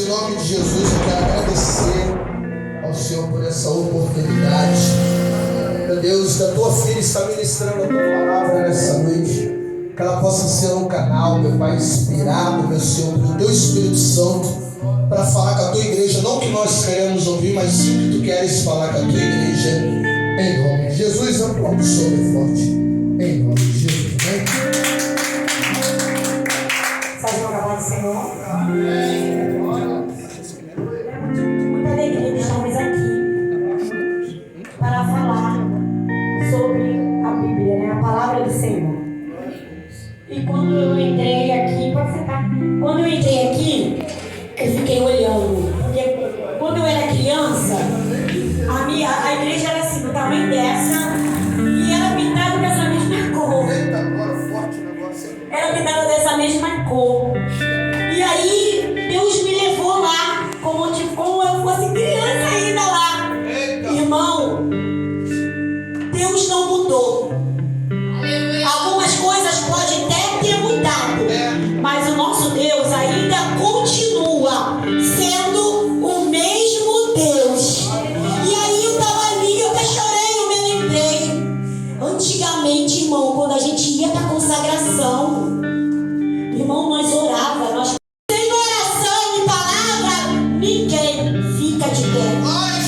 em nome de Jesus, eu quero agradecer ao Senhor por essa oportunidade. Meu Deus, da tua filha está ministrando a tua palavra nessa noite. Que ela possa ser um canal, meu Pai, inspirado, meu Senhor, pelo teu Espírito Santo, para falar com a tua igreja, não que nós queremos ouvir, mas sim que tu queres falar com a tua igreja. Em nome de Jesus, eu aplaudo sobre forte. Em nome de Jesus, amém? Faz uma palavra do Senhor. Amém. Muita alegria que estamos aqui para falar sobre a Bíblia, né? A palavra do Senhor. E quando eu entrei aqui, pode sentar. Quando eu entrei aqui, eu fiquei olhando. Porque quando eu era criança, a igreja era assim, do tamanho dessa, e era pintada dessa mesma cor. Era pintada dessa mesma cor. E aí, Deus me levou lá, como eu fosse criança ainda lá. Irmão, Deus não mudou. Algumas coisas podem até ter mudado, mas o nosso Deus ainda continua sendo o mesmo Deus. E aí eu estava ali, eu até chorei, eu me lembrei. Antigamente, irmão, quando a gente ia para a consagração, irmão, nós orava, nós sem oração e palavra, ninguém fica de pé.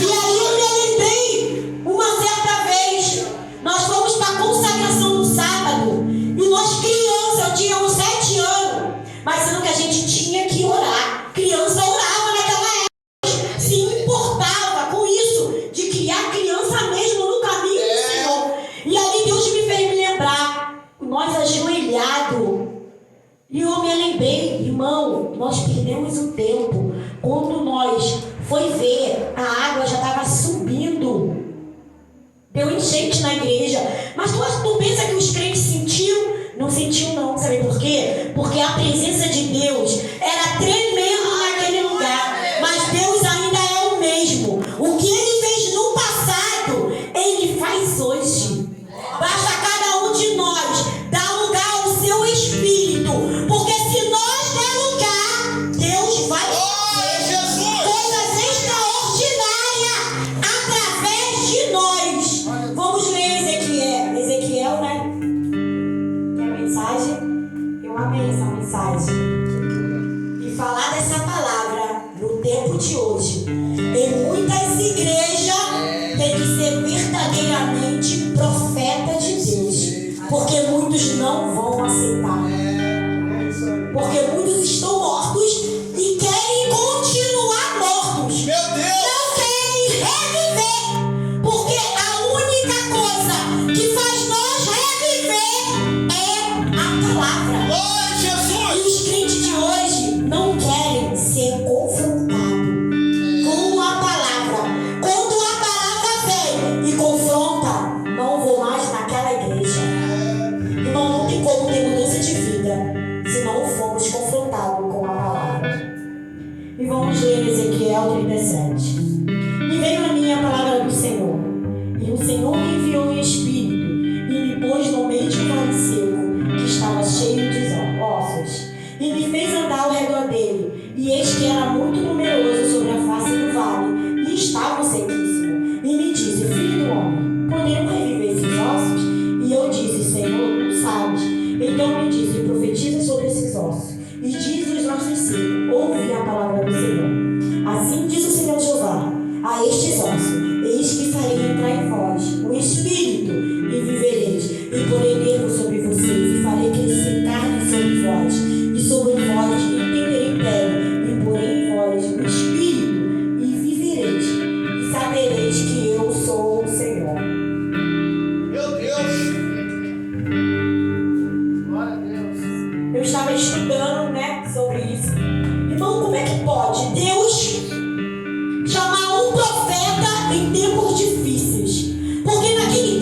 E aí eu me lembrei, uma certa vez, nós fomos para a consagração no sábado, e nós crianças, eu tinha uns 7 anos, mas sendo que a gente tinha que orar. Criança orava naquela época, se importava com isso, de criar criança mesmo no caminho do Senhor. E ali Deus me fez me lembrar, nós ajoelhados. E eu me lembrei, irmão, nós perdemos o tempo. Quando nós foi ver, a água já estava subindo. Deu enchente na igreja. Mas tu pensa que os crentes sentiram? Não sentiu não, sabe por quê? Porque a presença de Deus era tremendo naquele lugar. Mas Deus ainda é o mesmo. O que Ele fez no passado, Ele faz hoje. Basta cada um de nós dar lugar ao seu espírito. Porque se nós der lugar, Deus vai fazer coisas extraordinárias através de nós. Vamos ler Ezequiel, né? Que é a mensagem. Eu amei essa mensagem. E falar dessa palavra no tempo de hoje. Em muitas igrejas tem que ser verdadeiramente profeta de Deus. Porque muitos não vão aceitar. Porque muitos estão mortos e querem continuar mortos. Meu Deus! Não querem reviver. Porque a única coisa que faz nós reviver é a palavra. Glória a Jesus! E os crentes de hoje não querem ser confrontados com a palavra. Quando a palavra vem e confronta, não vou mais naquela igreja. Irmão, não tem como ter mudança de vida se não formos confrontados com a palavra. E vamos ler Ezequiel 37. E veio a mim a palavra do Senhor, e o Senhor me enviou em espírito, e me pôs no meio de um vale seco, que estava cheio de ossos, e me fez andar ao redor dele, e eis que era muito numeroso sobre a face do vale, e estavam sequíssimos. E me disse: filho do homem, poderão reviver esses ossos? E eu disse: Senhor, tu sabes. Então me disse: profetiza sobre esses ossos, e diz aos nossos filhos: ouve a palavra do Senhor. Assim diz o Senhor Jeová a estes ossos: eis que farei entrar em vós o Espírito, e vivereis, e porei nervo sobre vocês, e farei crescer carne sobre vós, e sobre vós entenderei pele, e porei em vós o Espírito, e vivereis, e sabereis que eu sou o Senhor. Meu Deus! Glória a Deus! Eu estava estudando, né, sobre isso. Irmão, como é que pode Deus chamar um profeta em tempos difíceis? Porque naquele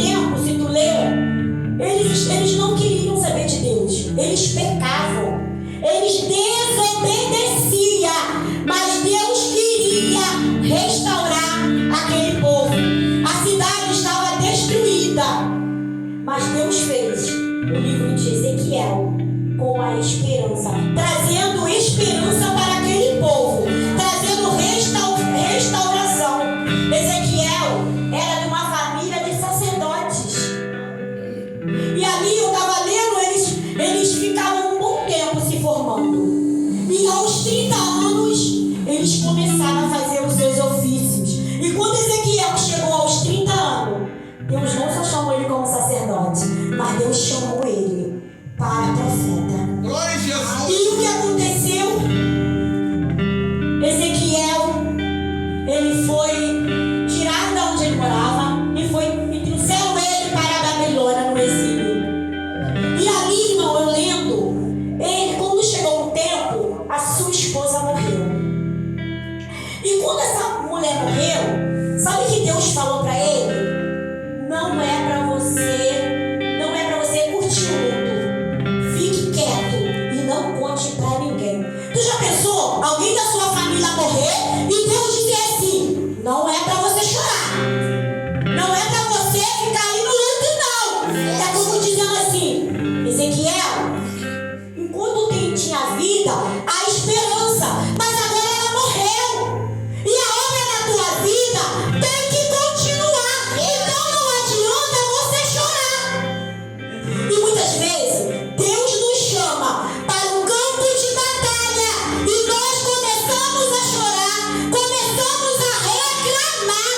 eles começaram a fazer os seus ofícios. E quando Ezequiel chegou aos 30 anos, Deus não só chamou ele como sacerdote, mas Deus chamou ele para profeta. Glória a Jesus. E o que aconteceu? Ezequiel, ele foi tirado de onde ele morava e trouxeram ele para a Babilônia no exílio. E ali, irmão, eu lendo, ele, quando chegou o tempo, a sua esposa morreu. E quando essa mulher morreu, sabe o que Deus falou para ele? Não é para você curtir o luto. Fique quieto e não conte para ninguém. Tu já pensou alguém da sua família morrer e Deus dizer assim: não é para você chorar, não é para você ficar aí no luto, não. É como dizendo assim: Ezequiel, enquanto tinha vida, há esperança, mas agora ela morreu. E a obra na tua vida tem que continuar. Então não adianta você chorar. E muitas vezes Deus nos chama para um campo de batalha e nós começamos a chorar, começamos a reclamar.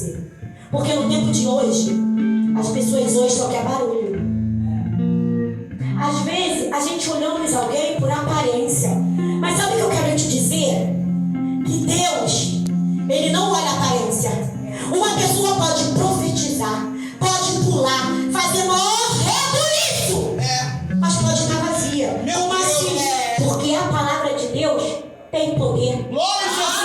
você. Porque no tempo de hoje, as pessoas hoje só querem barulho. Às vezes, a gente olhamos alguém por aparência. Mas sabe o que eu quero te dizer? Que Deus, Ele não olha a aparência. Uma pessoa pode profetizar, pode pular, fazer maior rebuliço, mas pode estar vazia. Como assim? Porque a palavra de Deus tem poder. Glória a Jesus,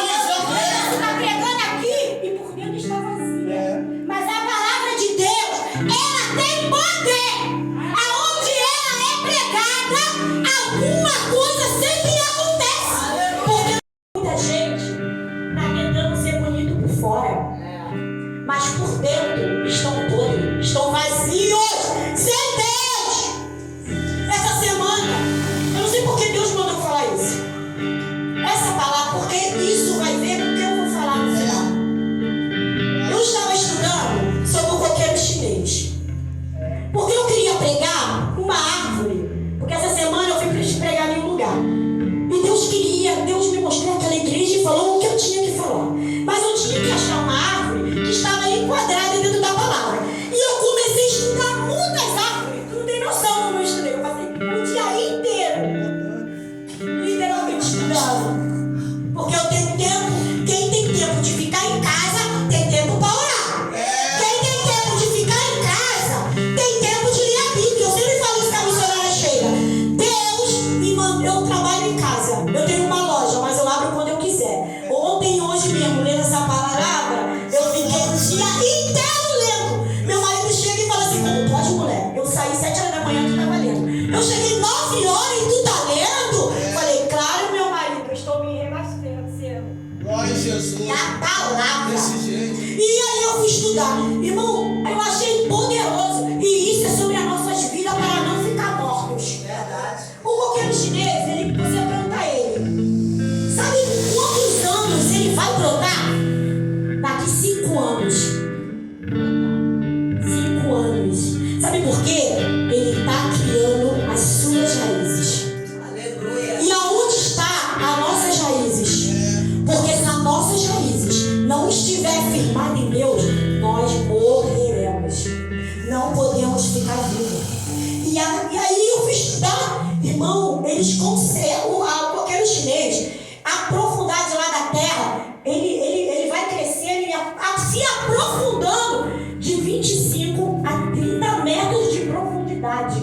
Você está pregando aqui e por dentro está vazia. Mas a palavra de Deus, ela tem poder. Aonde ela é pregada, alguma coisa sempre acontece. Porque muita gente está tentando ser bonito por fora, mas por dentro estão podres, estão vazios, sem Deus. Essa semana, eu não sei por que Deus mandou falar isso. Essa palavra, porque isso vai ver o que eu vou falar no final. Eu estava estudando sobre o coqueiro chinês, porque eu queria pregar uma árvore, porque essa semana eu fui pregar em um lugar. E Deus me mostrou aquela igreja e falou o que eu tinha que falar. Mas eu tinha que achar uma árvore que estava enquadrada dentro da palavra. E eu comecei a estudar muitas árvores. Tu não tem noção como eu estudei. Eu passei o dia inteiro, literalmente, estudando. Porque eu tenho tempo. Quem tem tempo de ficar em casa, tem tempo para orar. Quem tem tempo de ficar em casa, tem tempo de ler a Bíblia. Eu sempre falo isso com a missionária Sheila. Deus me manda. Eu trabalho em casa. Eu tenho uma loja, mas eu abro quando eu quiser. Ontem e hoje mesmo, lendo essa palavra, eu fiquei o dia inteiro lendo. Meu marido chega e fala assim: como pode, mulher? Eu saí 7 horas da manhã e tu tava lendo. Eu cheguei 9 horas e tu tá lendo? Falei: claro, meu marido, eu estou me reabastecendo. Glória a Jesus. Na palavra. Desse jeito. E aí eu fui estudar. Irmão, eu achei poderoso. E isso é sobre as nossas vidas para não ficar mortos. Verdade. O coqueiro chinês, você pergunta a ele: sabe quantos anos ele vai brotar? Daqui 5 anos. 5 anos. Sabe por quê? Ele está criando as suas raízes. Aleluia. E aonde está as nossas raízes? Porque se as nossas raízes não estiver firmadas em Deus, nós morreremos. Não podemos ficar vivos. E aí eu fui estudar, irmão, eles conservam o coqueiro chinês, a profundidade lá da terra, ele vai crescendo e se aprofundando de 25 a 30 metros de profundidade.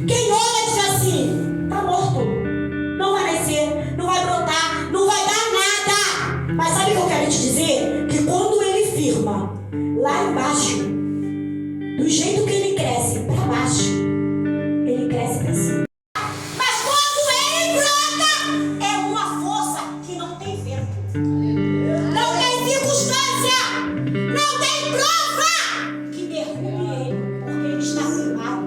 Quem olha diz assim: tá morto, não vai nascer, não vai brotar, não vai dar nada. Mas sabe o que eu quero te dizer? Que quando ele firma lá embaixo, do jeito que ele cresce para baixo, ele cresce para cima. Mas quando ele brota, é uma força que não tem vento, não tem circunstância, não tem prova que derrube ele, porque ele está firmado.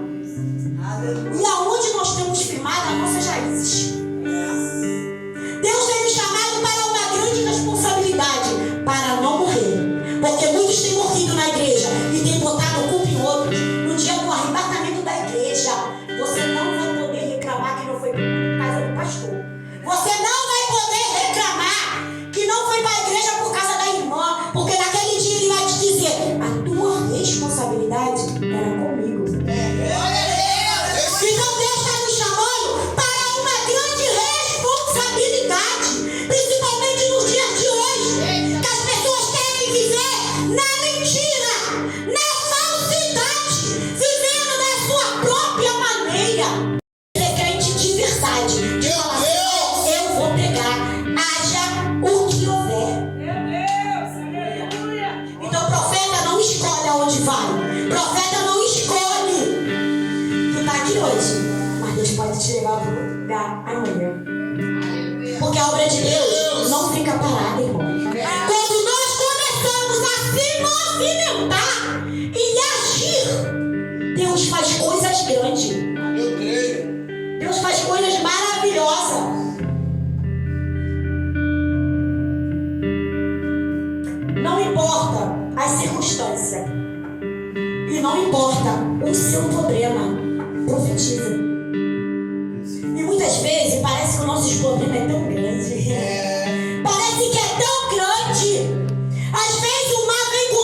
E aonde nós temos firmado as nossas raízes? Deus tem nos chamado para uma grande responsabilidade, para não morrer. Porque muitos têm morrido na igreja e têm botado a culpa em outros. No dia do arrebatamento da igreja, você não vai poder reclamar que não foi por causa do pastor. Você não vai poder reclamar que não foi para a igreja por causa da irmã. Porque naquele dia ele vai te dizer: a tua responsabilidade era comigo. Então Deus está nos chamando para uma grande responsabilidade, principalmente nos dias de hoje, que as pessoas querem viver na mentira, na falsidade, vivendo da sua própria maneira. Ser crente de verdade, de falar assim: eu vou pregar, haja o que houver. Então o profeta não escolhe aonde vai, o profeta não escolhe. Tu tá aqui hoje, mas Deus pode te levar para um lugar amanhã. Porque a obra de Deus não fica parada, irmão. Quando nós começamos a se movimentar e agir, Deus faz coisas grandes. Eu creio. Deus faz coisas maravilhosas. Não importa as circunstâncias. E não importa o seu problema. Profetiza. E muitas vezes parece que o nosso problema é tão grande. Parece que é tão grande. Às vezes o mar vem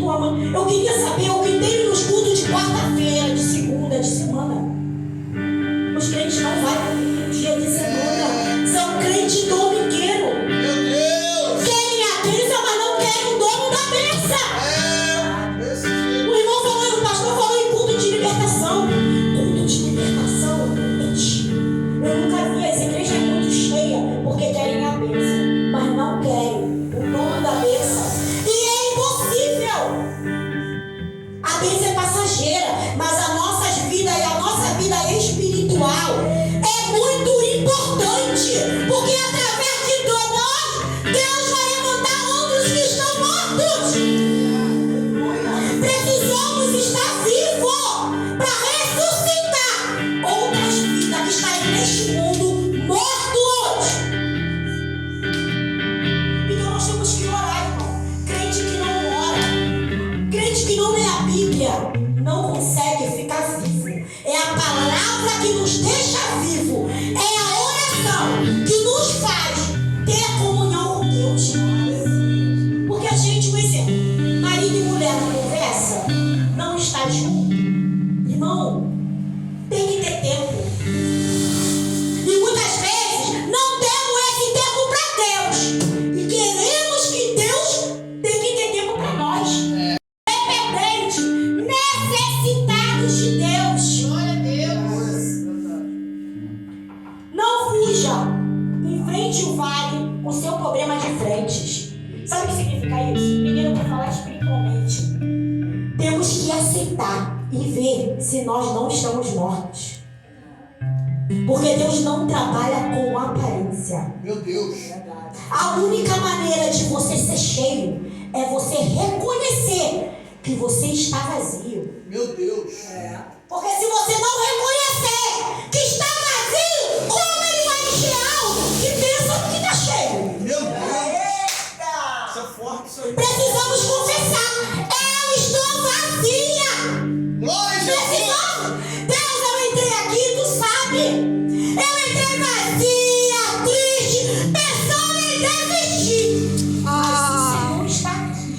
tua mãe. Eu queria saber o que tem nos cultos de quarta-feira, de segunda, de semana. Os crentes não vão no dia de semana. São crentes domingueiros. Meu Deus! Querem a bênção, mas não querem o dono da bênção. Desse jeito. O irmão falou, o pastor falou em culto de libertação. Culto de libertação? Mentira. Eu nunca vi. Essa igreja é muito cheia porque querem a bênção, mas não querem o dono da bênção. E é impossível. A bênção é passageira, mas a nossa vida e a nossa vida espiritual é muito importante, porque através de nós, Deus vai levantar outros que estão mortos. Precisamos estar vivos para ressuscitar outras vidas que estão neste mundo mortos. Então nós temos que orar, irmão. Crente que não ora, crente que não lê a Bíblia, não consegue ficar vivo. É a palavra que nos deixa vivo. É a oração que nos faz ter comunhão com Deus. Porque a gente, por exemplo, marido e mulher na conversa, não está junto. Irmão, tem que ter tempo. E muitas vezes não temos esse tempo para Deus. E queremos que Deus tenha que ter tempo para nós. Dependente, necessitados de Deus. Glória a Deus. Não fuja. Enfrente o vale, o seu problema de frentes. Sabe o que significa isso? Primeiro eu vou falar espiritualmente. Temos que aceitar e ver se nós não estamos mortos. Porque Deus não trabalha com aparência. Meu Deus! A única maneira de você ser cheio é você reconhecer que você está vazio. Meu Deus! Porque se você não reconhecer que está vazio, como ele vai encher algo que pensa que está cheio? Meu Deus! Isso é forte, isso aí. Precisamos confessar. Eu estou vazia. Glória a Jesus! Precisamos. Deus, eu entrei aqui, tu sabe. Eu entrei vazia, triste, pensando em desistir. Mas o Senhor está aqui.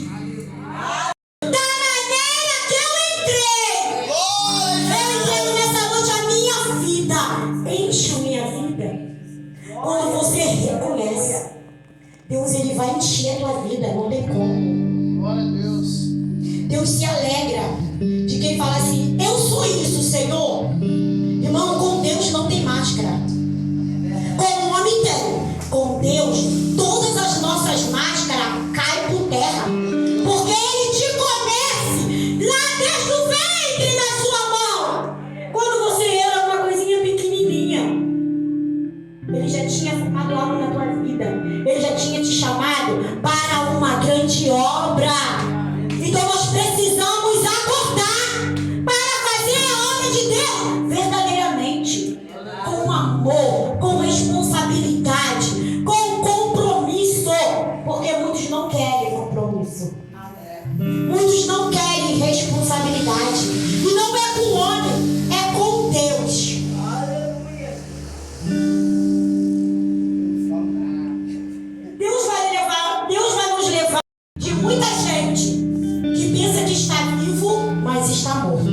Da maneira que eu entrei. Glória! Eu entrego nessa noite a minha vida. Enche a minha vida. Quando você reconhece, Deus ele vai encher a tua vida, não tem como. Glória a Deus! Deus se alegra de quem fala assim: eu sou isso, Senhor. Irmão, com Deus não tem máscara. Com o homem tem. Com Deus, todas as nossas máscaras caem por terra. Porque Ele te conhece lá desde o ventre da sua mão. Quando você era uma coisinha pequenininha, Ele já tinha formado algo na tua vida. Ele já tinha te chamado para uma grande obra. Então nós precisamos acordar para fazer a obra de Deus verdadeiramente, com amor, com responsabilidade, com compromisso, porque muitos não querem compromisso. Muitos não querem responsabilidade. E não é com o homem, é com Deus. Deus vai nos levar de muita gente que pensa que está vivo, mas está morto.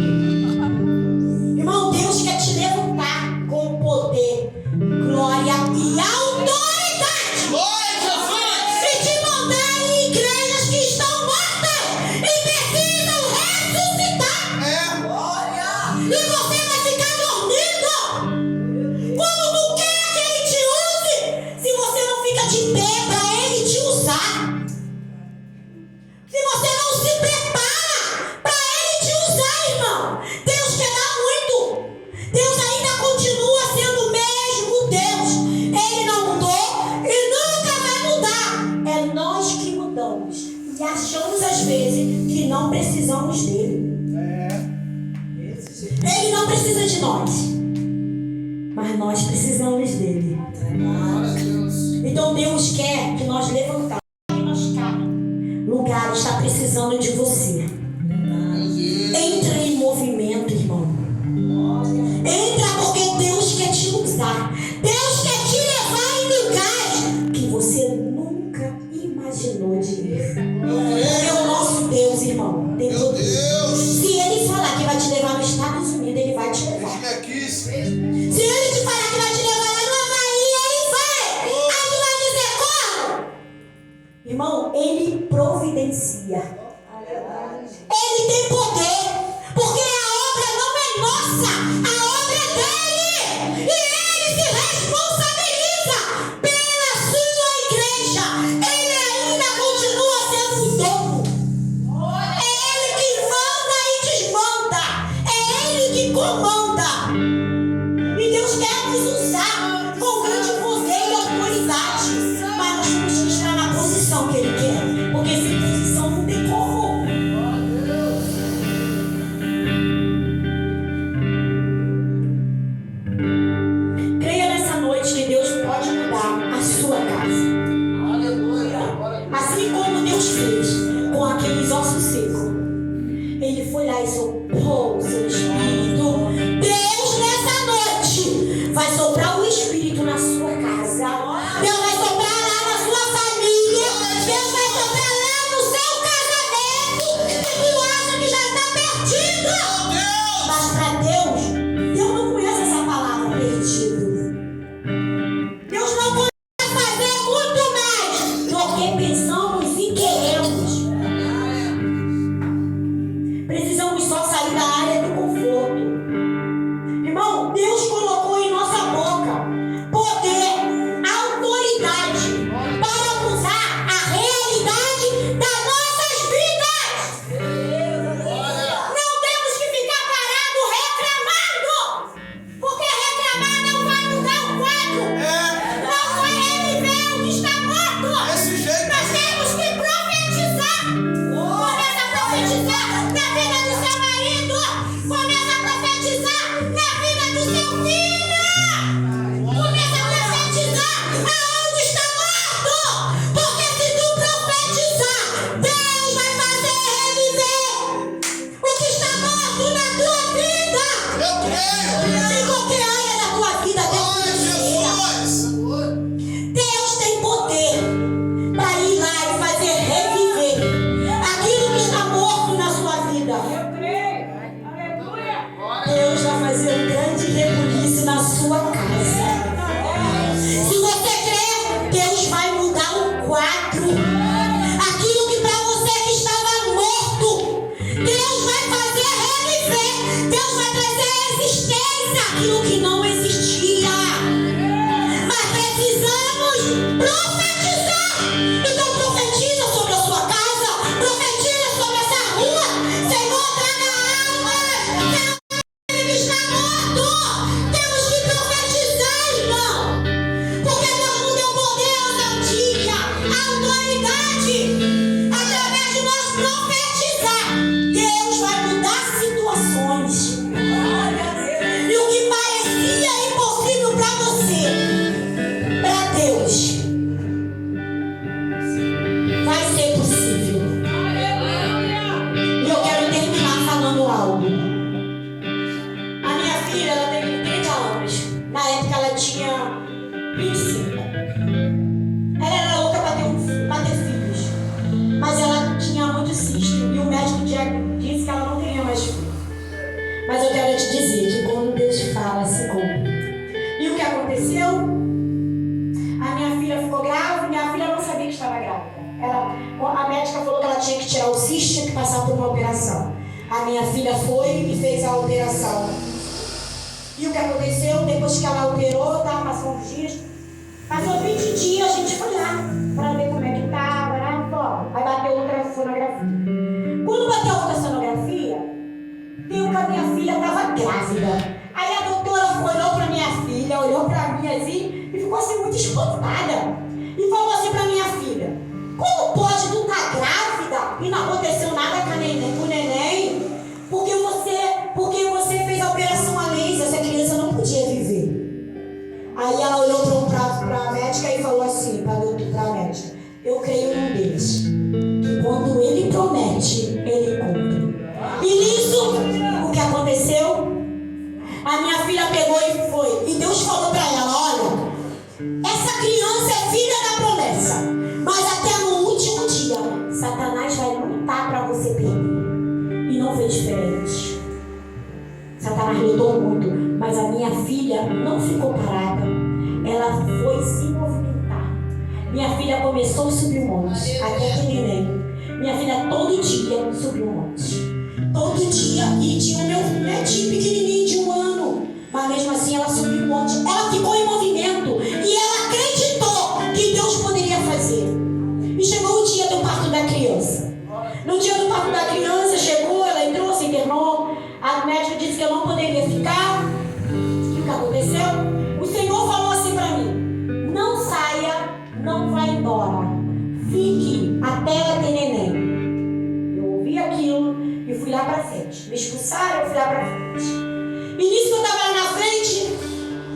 Irmão, Deus quer te levantar com poder, glória e autoridade. Glória a Jesus! E te mandar em igrejas que estão mortas e precisam ressuscitar. Glória! E você vai ficar dormindo. Quando tu quer que Ele te use, se você não fica de pé para Ele te usar. Se você não se prepara para Ele te usar, irmão, Deus quer dar muito. Deus ainda continua sendo o mesmo Deus. Ele não mudou e nunca vai mudar. É nós que mudamos. E achamos às vezes que não precisamos dele. Ele não precisa de nós, mas nós precisamos dele. Glória a Deus! Então Deus quer que nós levantamos. Lugar está precisando de você. Meu Deus! Entra em movimento, irmão. Entra porque Deus quer te usar. Deus quer te levar em lugares que você nunca imaginou de ir. Porque o nosso Deus, irmão, Tem Meu poder. Deus. Se ele falar que vai te levar nos Estados Unidos, ele vai te levar. Deixa-me aqui. Se ele te falar que vai te levar lá no Havaí, ele vai. Aí tu vai dizer como? Irmão, ele providencia. Ele tem poder. Porque a obra não é nossa. A obra é dele. E ele se responsabiliza pela sua igreja. Ele ainda continua sendo o dono. É ele que manda e desmanda. É ele que comanda. E Deus quer nos usar com grande poder e autoridade. Mas nós temos que estar na posição que ele quer. Porque sem posição não tem como. Creia nessa noite que Deus pode mudar a sua casa. Assim como Deus fez com aqueles ossos secos. Ele foi lá e soprou o seu espírito. Deus nessa noite vai soprar o espírito na sua casa. Deus vai soprar lá na sua família. Deus vai soprar lá no seu casamento. E tu acha que já está perdido. Mas para Deus não conhece essa palavra perdido. Deus não pode fazer muito mais do que pensamos e queremos. Precisamos só sair da área do conforto. Irmão, Deus colocou em nossa boca poder, autoridade para mudar a realidade das nossas vidas. Não temos que ficar parados reclamando, porque reclamar não vai mudar o quadro. Não vai reviver o que está morto. Desse jeito. Nós temos que profetizar. Começa a profetizar na vida do seu marido. Começa a profetizar na vida do seu filho. Começa a profetizar aonde está morto. Porque se tu profetizar, Deus vai fazer reviver o que está morto na tua vida. Eu creio. Em qualquer área da tua vida, Deus Glória a precisa. Jesus. Deus tem poder para ir lá e fazer reviver aquilo que está morto na sua vida. Deus vai fazer um grande rebuliço na sua casa. Se você crê, Deus vai mudar o quadro. Aquilo que para você que estava morto, Deus vai fazer reviver. Deus vai trazer à existência aquilo que não existia. Mas precisamos profetizar. Então profetiza sobre a sua casa, profetiza sobre essa rua. Senhor, traga alma. Senhor, que está morto. Temos que profetizar, irmão. Porque Deus nos deu poder, ousadia, autoridade. Através de nós profetizar, Deus vai mudar situações. E o que parecia impossível para você, para Deus, vai ser possível. E eu quero terminar falando algo. A minha filha, ela teve 30 anos. Na época ela tinha 25. Ela era louca para ter filhos. Mas ela tinha muito cisto. E o médico disse que ela não teria mais filho. Mas eu quero te dizer que quando Deus fala, se cumpre. E o que aconteceu? A minha filha ficou grávida. Minha filha não sabia que estava grávida. A médica falou que ela tinha que tirar o cisto, tinha que passar por uma operação. A minha filha foi e fez a operação. E o que aconteceu? Depois que ela operou, estava passando uns dias. Passou 20 dias, a gente foi lá para ver como é que estava, né? Aí bateu ultrassonografia. Quando bateu a ultrassonografia, viu que a minha filha estava grávida. Aí a doutora olhou para minha filha, olhou para mim assim e ficou assim muito espantada. E falou assim para minha filha: como pode tu estar grávida e não aconteceu nada com o neném? Porque você fez a operação a laser, essa criança não podia viver. Aí ela olhou para a médica e falou assim para a médica: eu creio num Deus que quando Ele promete, Ele cumpre. E nisso, o que aconteceu? A minha filha pegou e foi. E Deus falou para ela: olha, essa criança é filha não foi diferente. Satanás lutou muito, mas a minha filha não ficou parada. Ela foi se movimentar. Minha filha começou a subir um monte, até que neném. Minha filha todo dia subiu um monte. Todo dia, e tinha o meu netinho pequenininho de 1 ano. Mas mesmo assim ela subiu um monte. Ela ficou em movimento e ela acreditou que Deus poderia fazer. E chegou o dia do parto da criança. No dia do parto da criança, chegou, ela entrou, se internou. A médica disse que eu não poderia ficar. O que aconteceu? O Senhor falou assim para mim: não saia, não vá embora. Fique até ela ter neném. Eu ouvi aquilo e fui lá para frente. Me expulsaram, eu fui lá para frente. E nisso que eu estava lá na frente,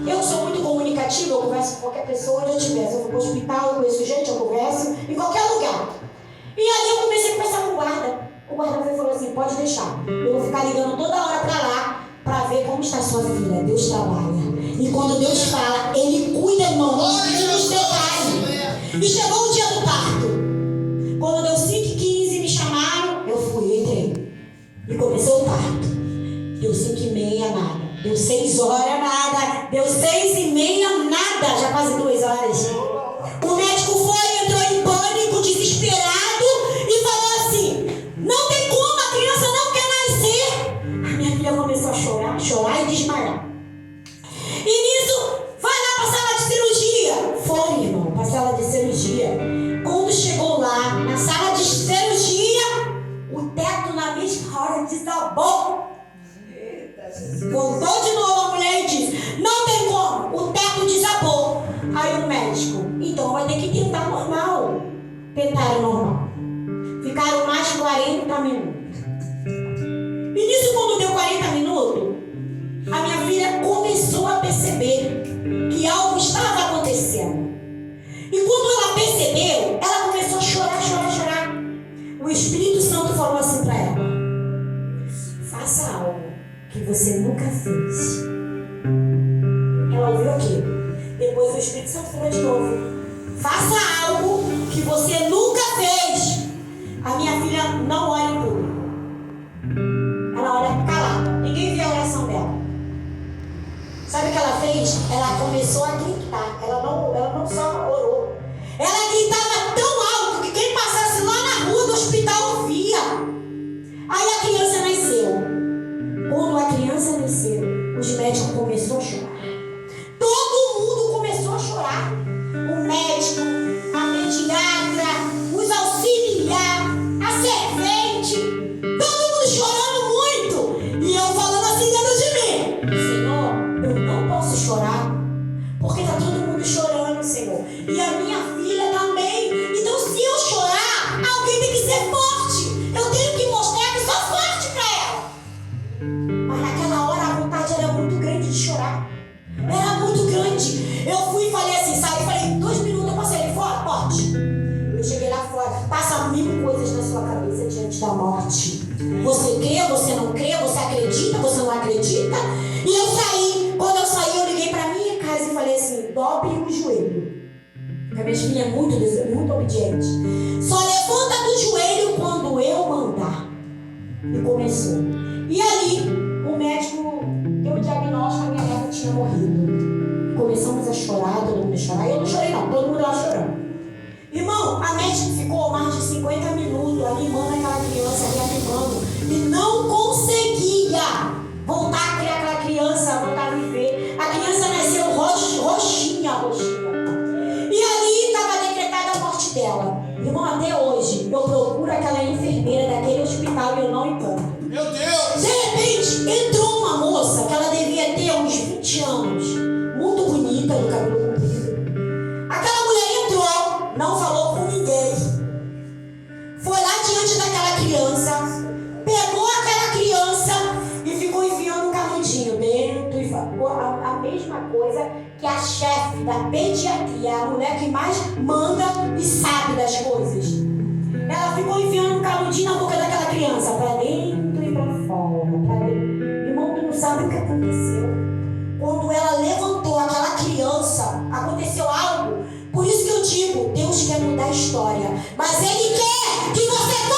eu sou muito comunicativa, eu converso com qualquer pessoa onde eu estiver. Se eu for para o hospital, eu conheço gente, eu converso em qualquer lugar. E aí eu comecei a conversar com o guarda. O guarda falou assim: pode deixar. Eu vou ficar ligando toda hora para lá para ver como está sua filha. Deus trabalha. E quando Deus fala, Ele cuida, irmão, nos detalhes. E chegou o dia do parto. Quando deu 5h15, me chamaram, eu fui, entrei. E começou o parto. Deu 5h30, nada. Deu 6 horas, nada. Deu 6h30, nada. Já quase 2 horas. O médico foi, entrou em pânico, desesperado, e falou assim: não tem como, a criança não quer nascer. A minha filha começou a chorar e desmaiar. E nisso, vai lá para a sala de cirurgia. Foi, irmão, para a sala de cirurgia. Quando chegou lá, na sala de cirurgia, o teto na mesma hora desabou. Voltou de novo a mulher e disse: não tem como, o teto desabou. Aí o médico: então vai ter que tentar normal. Tentaram normal. Ficaram mais 40 minutos. E nisso, quando deu 40 minutos, a minha filha começou a perceber que algo estava acontecendo. E quando ela percebeu, ela começou a chorar. O Espírito Santo falou assim para ela: faça algo que você nunca fez. Ela ouviu aquilo. Depois o Espírito Santo falou de novo: faça algo que você nunca fez. A minha filha não olha em público. Ela olha calada. Ninguém vê a oração dela. Sabe o que ela fez? Ela começou a gritar. Ela não só orou. Ela gritava tão alto que quem passasse lá na rua do hospital via. Aí a criança nasceu. Quando a criança nasceu, os médicos começaram a chorar. Todo mundo começou a chorar. O médico, a pediatra, os auxiliares, a servente, todo mundo chorando muito. E eu falando assim dentro de mim: Senhor, eu não posso chorar, porque está todo mundo chorando, Senhor. E a minha filha também. Então, se eu chorar, alguém tem que ser forte. Eu tenho que mostrar que sou forte para ela. Mas naquela hora a vontade era muito grande de chorar. Era muito grande. Eu fui e falei assim, saí, falei: 2 minutos eu passei ali fora, pode. Eu cheguei lá fora. Passa 1000 coisas na sua cabeça diante da morte. Você crê, você não crê, você acredita, você não acredita. E eu saí. Quando eu saí, eu liguei para minha casa e falei assim: dobre o joelho. Porque a minha filha é muito obediente. Só levanta do joelho quando eu mandar. E começou. E ali, o médico deu o diagnóstico, a minha neta tinha morrido. Começamos a chorar, todo mundo a chorar. Eu não chorei não, todo mundo lá chorando. Irmão, a médica ficou mais de 50 minutos animando aquela criança, reanimando. E não conseguia voltar a criar aquela criança, voltar a viver. A criança nasceu roxinha. E ali estava decretada a morte dela. Irmão, até hoje, eu procuro aquela enfermeira daquele hospital e eu não encontro. Meu Deus! De repente, entrou uma moça que ela devia ter uns 20 anos. Muito bonita, do cabelo comprido. Aquela mulher entrou, não falou com ninguém. Foi lá diante daquela criança, pegou aquela criança e ficou enfiando um canudinho dentro e falou a mesma coisa que a chefe da pediatria, a mulher que mais manda e sabe das coisas. Ela ficou enfiando um canudinho na boca daquela criança, para dentro e para fora, para dentro. Irmão, tu não sabe o que aconteceu. Quando ela levantou aquela criança, aconteceu algo. Por isso que eu digo, Deus quer mudar a história, mas Ele quer que você